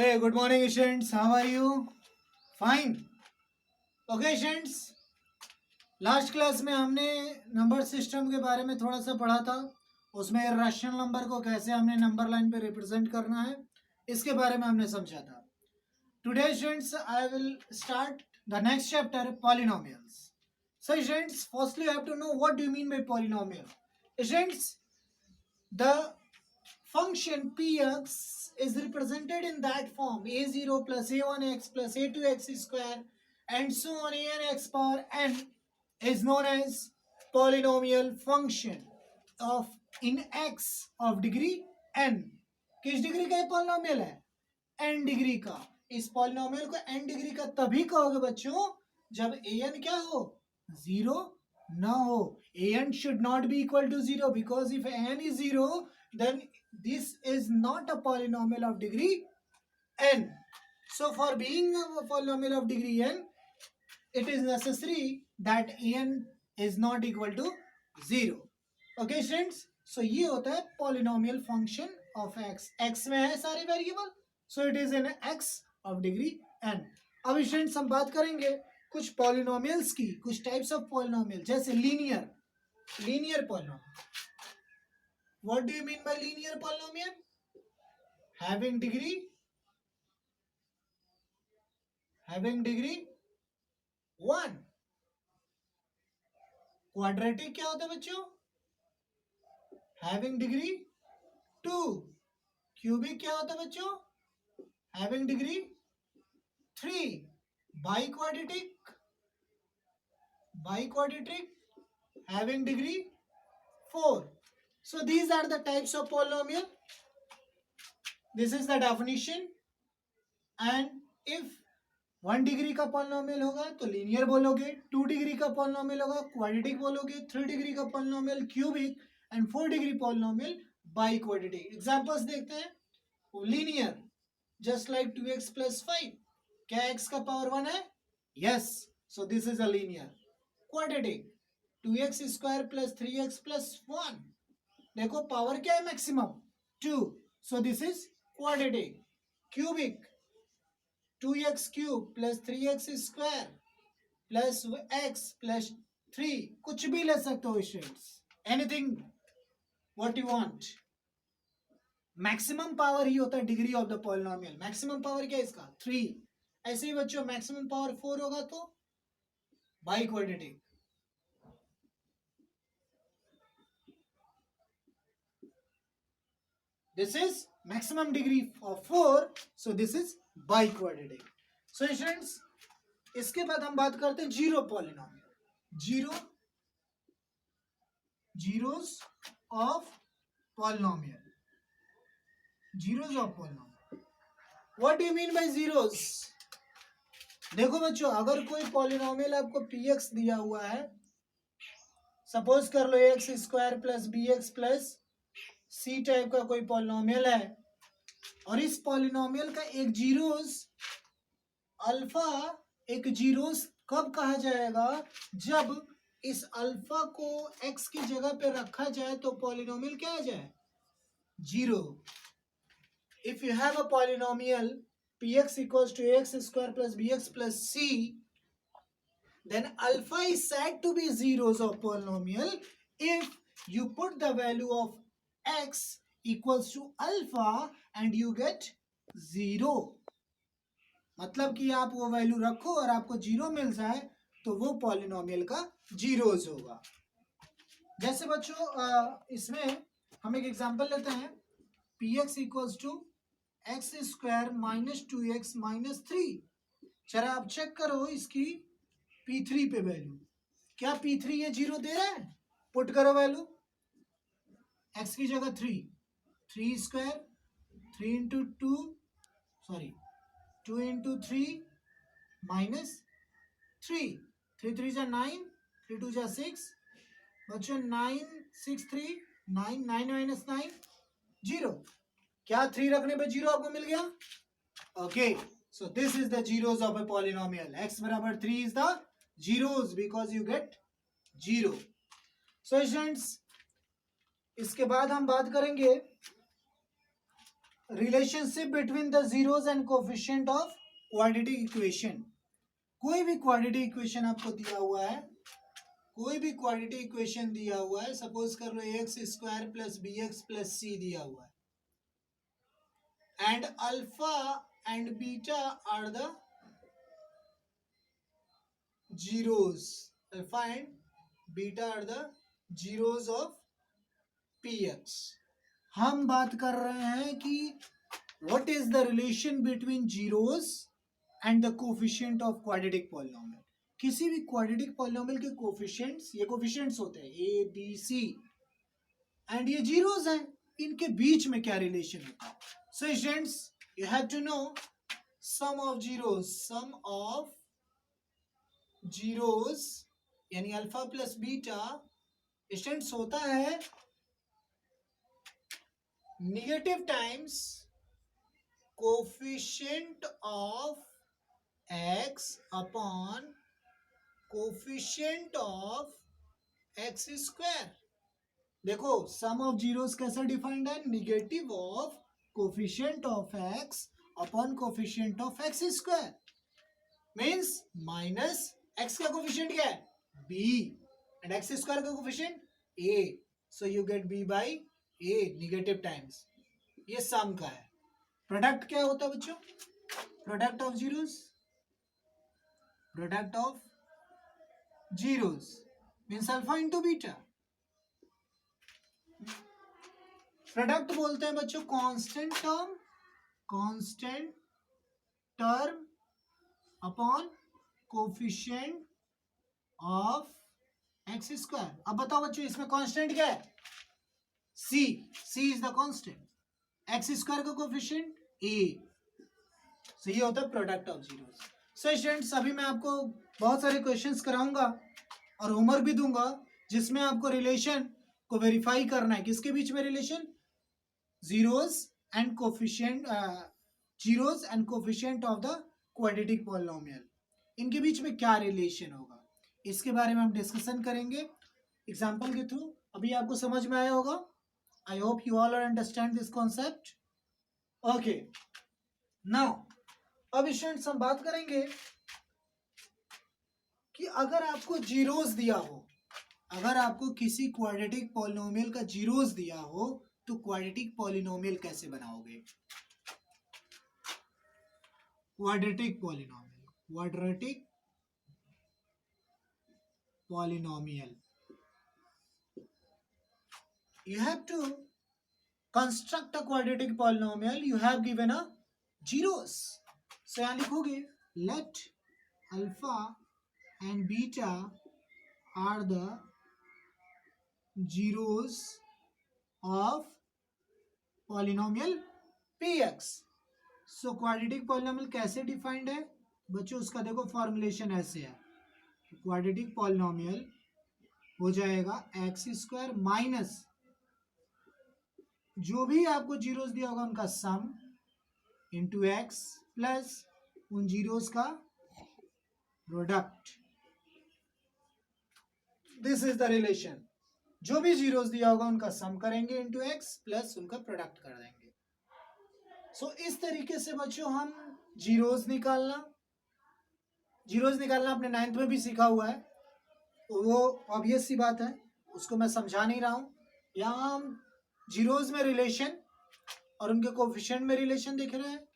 Hey, good morning, students. How are you? Fine. Okay, students. Last class में हमने number system के बारे में थोड़ा सा पढ़ा था. उसमें रैशनल नंबर को कैसे हमने नंबर लाइन पे रिप्रेजेंट करना है इसके बारे में हमने समझा था. Today, students, I will start the next chapter, polynomials. So, students, firstly, you have to know what do you mean by polynomial. Students, the function px is represented in that form a0 plus a1x plus a2x square and so on anx power n is known as polynomial function of in x of degree n. किस degree का polynomial है? n degree का. इस polynomial को n degree का तभी कहोगे बच्चों जब an क्या हो? जीरो ना हो. an should not be equal to zero because if an is zero then this is not a polynomial of degree n. So for being a polynomial of degree n, it is necessary that n is not equal to 0. Okay students, so ये होता है polynomial function of x. x में है सारे variable, so it is in x of degree n. अब students हम बात करेंगे कुछ पॉलिनोमियल्स की, कुछ टाइप्स ऑफ पॉलिनोमियल, जैसे linear polynomial. What do you mean by linear polynomial? Having degree 1. Quadratic क्या होता है बच्चों? Having degree 2. Cubic क्या होता है बच्चों? Having degree 3. Biquadratic having degree 4. So these are the types of polynomial. This is the definition. And if 1 degree का polynomial होगा तो लीनियर बोलोगे, 2 डिग्री का पॉलिनोमियल होगा क्वाड्रेटिक बोलोगे, 3 डिग्री का polynomial cubic and 4 degree polynomial biquadratic. Examples देखते हैं. Linear just like 2x plus 5. क्या x का पावर 1 है? Yes, so this is a linear. Quadratic 2x square plus 3x plus 1. देखो पावर क्या है? Maximum 2, so this is quadratic. Cubic 2x cube plus 3x square plus x plus 3. कुछ भी ले सकते हो students, anything what you want. Maximum power ही होता है degree of the polynomial. Maximum power क्या है इसका? 3. ऐसे ही बच्चों मैक्सिमम पावर 4 होगा तो biquadratic. This is maximum degree of 4, so this is biquadratic. So students, इसके बाद हम बात करते हैं zero polynomial. Zeros of polynomial. What do you mean by zeros? देखो बच्चों, अगर कोई पॉलिनोमियल आपको px दिया हुआ है, सपोज कर लो ax square plus bx plus C type का कोई पॉलिनोमियल है, और इस पॉलिनोमियल का एक जीरोस अल्फा, एक जीरोस कब कहा जाएगा? जब इस अल्फा को x की जगह पे रखा जाए तो पॉलिनोमियल क्या आ जाए? Zero. If you have a polynomial px equals to ax square plus bx plus c, then alpha is said to be zeros of polynomial if you put the value of x equals to alpha and you get 0. मतलब कि आप वो value रखो और आपको zero मिल जाए तो वो पॉलिनोमियल का जीरोस होगा. जैसे बच्चों इसमें हम एक एग्जांपल लेते हैं. px equals to x square minus 2x minus 3. जरा आप चेक करो इसकी p3 पे वैल्यू. क्या p3 ये जीरो दे रहा है? पुट करो वैल्यू. x की जगह 3 square 3 into 2 sorry 2 into 3 minus 3. 3 3 जा 9, 3 2 जा 6. बच्चों 9 6 3 9 9 माइनस 9 0. क्या 3 रखने पे जीरो आपको मिल गया? Okay, so this is the zeros of a polynomial. x बराबर 3 is the zeros because you get 0. So students, इसके बाद हम बात करेंगे relationship between the zeros and coefficient of quadratic equation. कोई भी क्वाड्रेटिक इक्वेशन आपको दिया हुआ है, कोई भी क्वाड्रेटिक इक्वेशन दिया हुआ है, सपोज कर लो x square plus b x plus c दिया हुआ है, and alpha and beta are the zeros, alpha and beta are the zeros of p x. हम बात कर रहे हैं कि what is the relation between zeros and the coefficient of quadratic polynomial. किसी भी क्वाड्रेटिक पॉलिनोमियल के कोफिशिएंट्स, ये कोफिशिएंट्स होते हैं ए बी सी, एंड ये जीरोस हैं, इनके बीच में क्या रिलेशन होता है। So students you have to know sum of zeros, sum of zeros यानी अल्फा प्लस बीटा स्टूडेंट्स होता है negative times coefficient of x upon coefficient of x square. देखो सम ऑफ जीरोस कैसे डिफाइंड है, negative of coefficient of x upon coefficient of x square, means minus x का coefficient क्या है b and X square का coefficient a, so you get b by a negative times. ये सम का है। Product क्या होता है बच्चों, product of zeros, product of zeros means alpha into beta. Product बोलते हैं बच्चों constant term, constant term upon coefficient of x square. अब बताओ बच्चों इसमें कांस्टेंट क्या है, c, c is the constant, x square का कोफिशिएंट a, सो ये होता है product of zeros. So students अभी मैं आपको बहुत सारे क्वेश्चंस कराऊंगा और होमवर्क भी दूंगा जिसमें आपको रिलेशन को वेरीफाई करना है। किसके बीच में relation, zeros and coefficient, zeros and coefficient of the quadratic polynomial, इनके बीच में क्या रिलेशन होगा, इसके बारे में हम डिस्कशन करेंगे एग्जाम्पल के थ्रू। अभी आपको समझ में आया होगा। I hope you all understand this concept. Okay now अब स्टूडेंट्स हम बात करेंगे कि अगर आपको जीरोस दिया हो, अगर आपको किसी क्वाड्रेटिक पॉलिनोमियल का जीरोस दिया हो तो क्वाड्रेटिक पॉलिनोमियल कैसे बनाओगे। Quadratic polynomial, quadratic polynomial, you have to construct a quadratic polynomial, you have given a zeros, so यहाँ लिखोगे let alpha and beta are the zeros of polynomial px। so quadratic polynomial कैसे defined है बच्चों, उसका देखो formulation ऐसे है, quadratic polynomial हो जाएगा एक्स स्क्वायर माइनस जो भी आपको जीरोस दिया होगा उनका सम इंटू एक्स प्लस उन जीरोस का product. This is the relation, जो भी जीरोस दिया होगा उनका सम करेंगे इंटू एक्स प्लस उनका प्रोडक्ट कर देंगे। सो इस तरीके से बच्चों हम जीरोस निकालना, जीरोस निकालना अपने 9th में भी सीखा हुआ है, तो वो ऑब्वियस सी बात है, उसको मैं समझा नहीं रहा हूँ। यहाँ हम जीरोस में रिलेशन और उनके कोफिशिएंट में रिलेशन देख रहे हैं,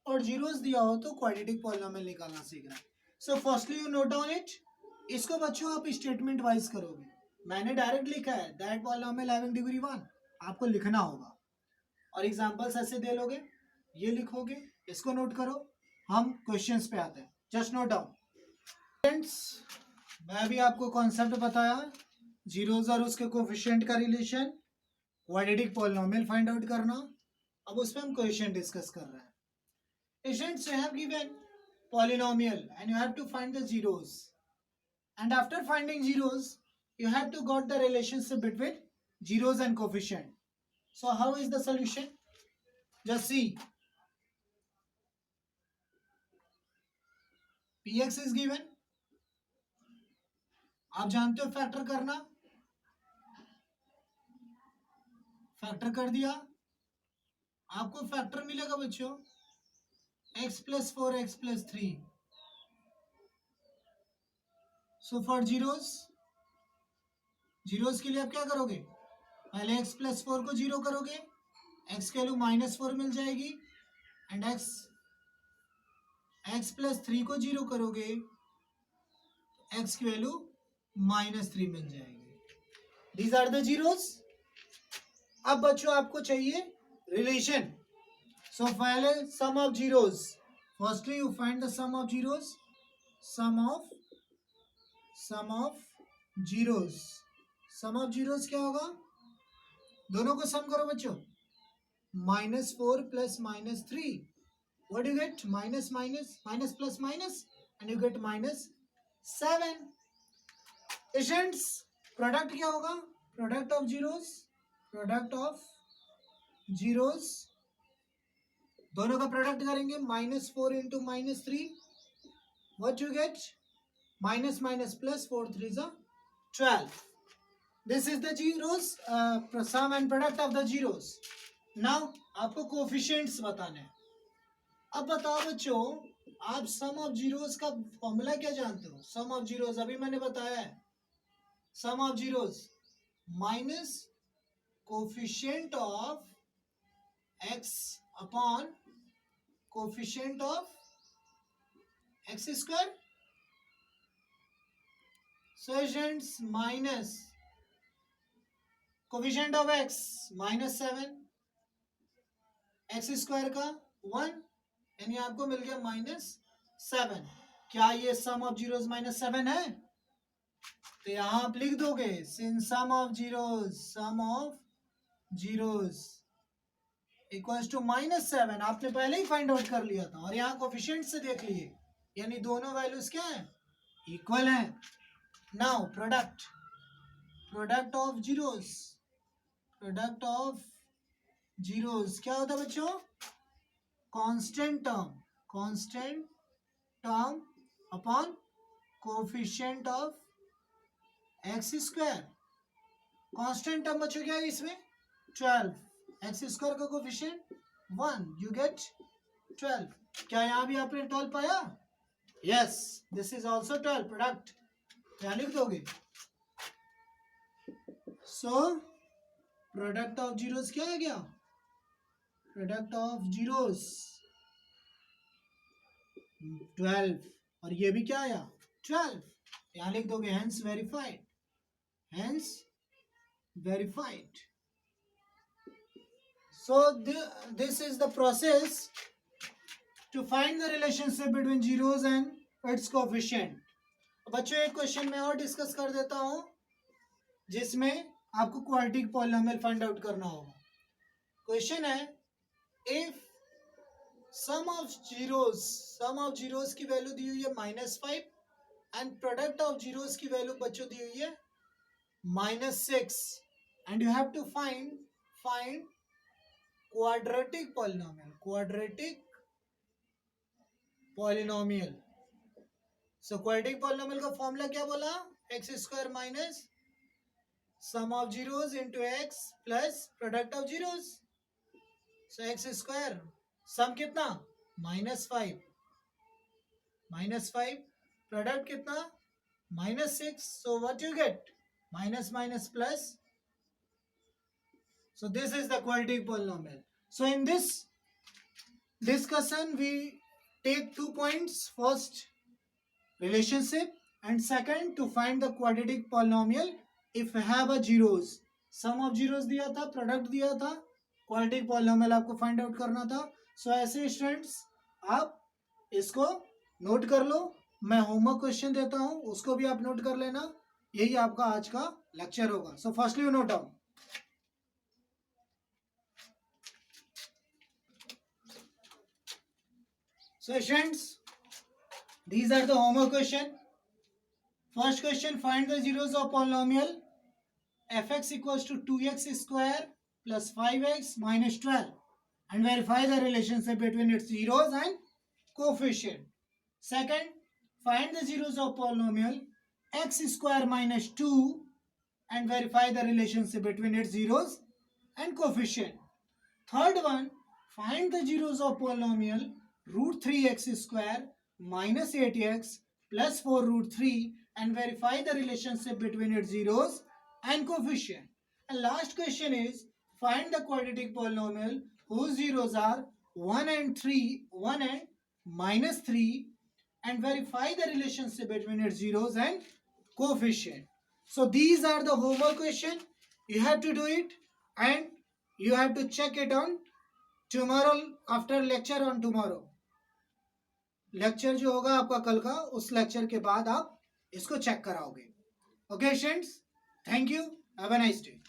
और जीरोस दिया हो तो क्वाड्रेटिक पॉलिनोमियल निकालना सीख रहे हैं। So firstly you note down it, इसको बच्चों आप स्टेटमेंट वाइज करोगे। मैंने डायरेक्ट लिखा है दैट पॉलिनोमियल हैविंग डिग्री 1, आपको लिखना होगा और एग्जांपल्स ऐसे दे लोगे, ये लिखोगे, इसको नोट करो। हम क्वेश्चंस पे आते हैं, जस्ट नोट डाउन। फ्रेंड्स मैं भी आपको कॉन्सेप्ट बताया, जीरोस और उसके कोफिशिएंट का relation, quadratic polynomial find out करना। अब उस पर हम क्वेश्चन डिस्कस कर रहे हैं। Students, you have given polynomial and you have to find the zeros, and after finding zeros you have to got the relationship between zeros and coefficient. So how is the solution, just see, px is given, आप जानते हो factor करना, factor कर दिया, आपको factor मिलेगा बच्चों x plus 4 x plus 3. So for zeros के लिए आप क्या करोगे, पहले x plus 4 को जीरो करोगे, x की वैल्यू -4 मिल जाएगी, एंड x plus 3 को जीरो करोगे, x की वैल्यू -3 मिल जाएगी. These are the zeros. अब बच्चों आपको चाहिए रिलेशन. सो पहले sum of zeros. Firstly you find the sum of zeros. Sum of zeros. Sum of zeros क्या होगा, दोनों को सम करो बच्चों. -4 plus -3, what do you get? Minus plus minus, and you get -7. Students, product क्या होगा, product of zeros, दोनों का प्रोडक्ट करेंगे. -4 into -3, what you get? minus plus 4 3 is 12. This is the zeros, sum and product of the zeros. Now आपको coefficients बताने हैं. अब बताओ बच्चों, आप सम ऑफ जीरोस का फॉर्मूला क्या जानते हो. सम ऑफ जीरोस अभी मैंने बताया है. Sum of zeros minus coefficient of x upon coefficient of x square. So minus coefficient of x -7, x square का 1, यानी आपको मिल गया -7. क्या ये सम ऑफ जीरोस -7 है, तो यहां आप लिख दोगे since sum of zeros equals to -7. आपने पहले ही फाइंड आउट कर लिया था, और यहाँ कोफिशिएंट से देख लिए, यानी दोनों वैल्यूज क्या है, इक्वल है. नाउ प्रोडक्ट ऑफ जीरोस क्या होता है बच्चों, constant term upon coefficient of x square. Constant term बच्चों क्या है इसमें, 12. एक्स स्क्वायर का कोफिशिएंट 1, यू गेट 12. क्या यहाँ भी आपने 12 पाया, yes, this is also 12. Product क्या लिख दोगे. सो प्रोडक्ट ऑफ जीरोस क्या आ गया, प्रोडक्ट ऑफ जीरोस 12, और ये भी क्या आया 12. यहां लिख दोगे hence verified. So this is the process to find the relationship between zeros and its coefficient. बच्चों एक क्वेश्चन मैं और डिस्कस कर देता हूं, जिसमें आपको क्वाड्रेटिक पॉलिनोमियल फाइंड आउट करना होगा. क्वेश्चन है, इफ सम ऑफ जीरोस की वैल्यू दी हुई है -5, एंड प्रोडक्ट ऑफ जीरोस की वैल्यू बच्चों दी हुई है -6, and you have to find quadratic polynomial. So quadratic polynomial का फॉर्मूला क्या बोला, x square minus sum of zeros into x plus product of zeros. So x square sum कितना -5, product कितना -6. So what you get, minus plus. So this is the quadratic polynomial. So in this discussion we take 2 points. First, relationship, and second, to find the quadratic polynomial if we have a zeros. sum of zeros दिया था, product दिया था, quadratic polynomial आपको find out करना था. सो ऐसे students आप इसको नोट कर लो. मैं होमवर्क क्वेश्चन देता हूं, उसको भी आप नोट कर लेना. यही आपका आज का लेक्चर होगा. So firstly you note down. So students, these are the homework question. First question, find the zeros of polynomial fx equals to 2x square plus 5x minus 12 and verify the relationship between its zeros and coefficient. Second, find the zeros of polynomial x square minus 2 and verify the relationship between its zeros and coefficient. Third one, find the zeros of polynomial root 3x square minus 8x plus 4 root 3 and verify the relationship between its zeros and coefficient. And last question is find the quadratic polynomial whose zeros are 1 and 3, 1 and minus 3 and verify the relationship between its zeros and coefficient. So these are the homework question. You have to do it and you have to check it on tomorrow after lecture on tomorrow. Lecture जो होगा आपका कल का उस lecture के बाद आप इसको चेक कराओगे. Okay students, thank you, have a nice day.